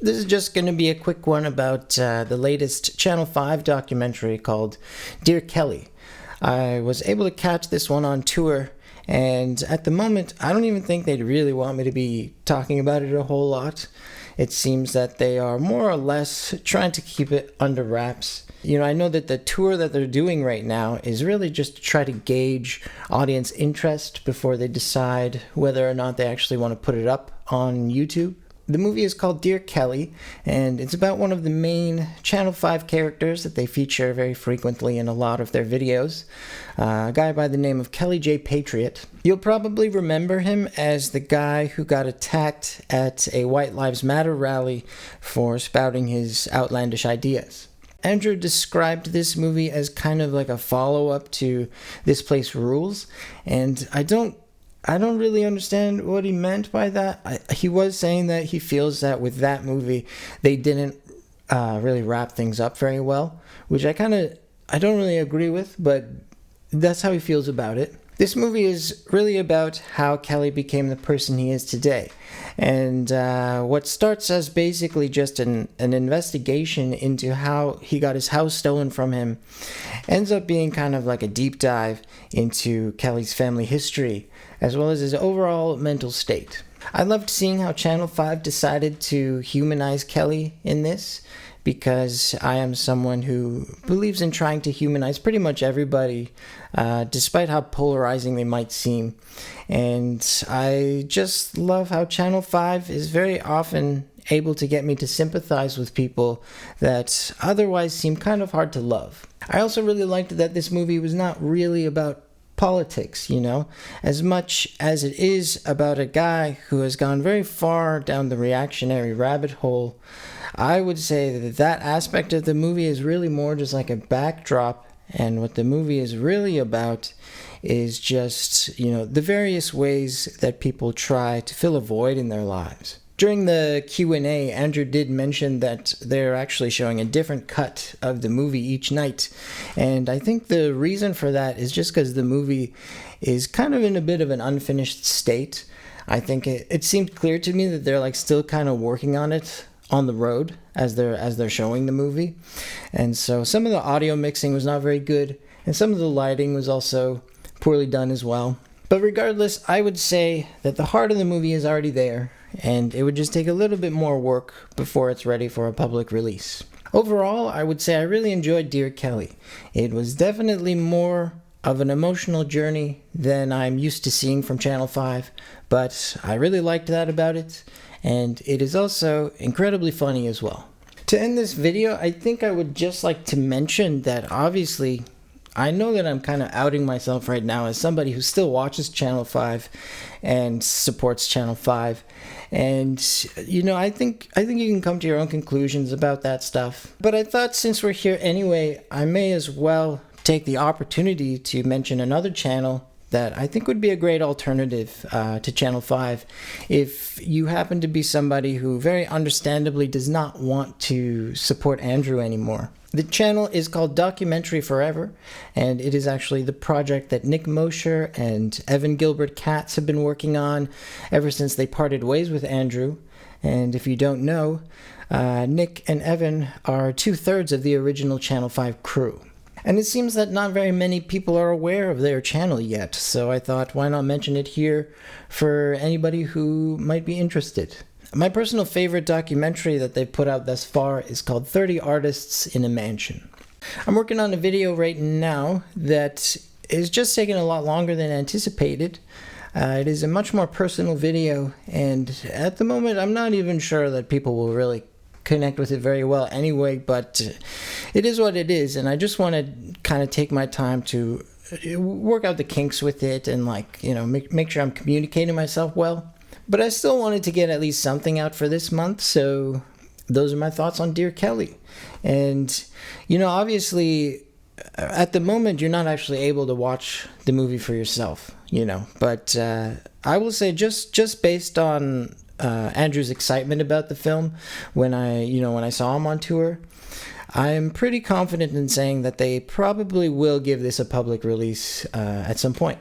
This is just going to be a quick one about the latest Channel 5 documentary called Dear Kelly. I was able to catch this one on tour, and at the moment, I don't even think they'd really want me to be talking about it a whole lot. It seems that they are more or less trying to keep it under wraps. You know, I know that the tour that they're doing right now is really just to try to gauge audience interest before they decide whether or not they actually want to put it up on YouTube. The movie is called Dear Kelly, and it's about one of the main Channel 5 characters that they feature very frequently in a lot of their videos, a guy by the name of Kelly J. Patriot. You'll probably remember him as the guy who got attacked at a White Lives Matter rally for spouting his outlandish ideas. Andrew described this movie as kind of like a follow-up to This Place Rules, and I don't really understand what he meant by that. He was saying that he feels that with that movie, they didn't really wrap things up very well, which I don't really agree with, but that's how he feels about it. This movie is really about how Kelly became the person he is today. And what starts as basically just an investigation into how he got his house stolen from him ends up being kind of like a deep dive into Kelly's family history, as well as his overall mental state. I loved seeing how Channel 5 decided to humanize Kelly in this, because I am someone who believes in trying to humanize pretty much everybody, despite how polarizing they might seem. And I just love how Channel 5 is very often able to get me to sympathize with people that otherwise seem kind of hard to love. I also really liked that this movie was not really about politics, you know, as much as it is about a guy who has gone very far down the reactionary rabbit hole. I would say that that aspect of the movie is really more just like a backdrop, and what the movie is really about is just, you know, the various ways that people try to fill a void in their lives. During the Q&A, Andrew did mention that they're actually showing a different cut of the movie each night, and I think the reason for that is just because the movie is kind of in a bit of an unfinished state. I think it seemed clear to me that they're like still kind of working on it on the road as they're showing the movie, and so some of the audio mixing was not very good, and some of the lighting was also poorly done as well. But regardless, I would say that the heart of the movie is already there, and it would just take a little bit more work before it's ready for a public release. Overall, I would say I really enjoyed Dear Kelly. It was definitely more of an emotional journey than I'm used to seeing from Channel 5, but I really liked that about it, and it is also incredibly funny as well. To end this video, I think I would just like to mention that obviously I know that I'm kind of outing myself right now as somebody who still watches Channel 5 and supports Channel 5. And, you know, I think you can come to your own conclusions about that stuff. But I thought since we're here anyway, I may as well take the opportunity to mention another channel that I think would be a great alternative to Channel 5 if you happen to be somebody who very understandably does not want to support Andrew anymore. The channel is called Documentary Forever, and it is actually the project that Nick Mosher and Evan Gilbert Katz have been working on ever since they parted ways with Andrew. And if you don't know, Nick and Evan are 2/3 of the original Channel 5 crew. And it seems that not very many people are aware of their channel yet, so I thought why not mention it here for anybody who might be interested. My personal favorite documentary that they've put out thus far is called 30 Artists in a Mansion. I'm working on a video right now that is just taking a lot longer than anticipated. It is a much more personal video, and at the moment I'm not even sure that people will really connect with it very well anyway, but it is what it is, and I just want to kind of take my time to work out the kinks with it and, like, you know, make sure I'm communicating myself well. But I still wanted to get at least something out for this month, so those are my thoughts on Dear Kelly. And, you know, obviously, at the moment, you're not actually able to watch the movie for yourself, you know. But I will say, just based on Andrew's excitement about the film when I saw him on tour, I'm pretty confident in saying that they probably will give this a public release at some point.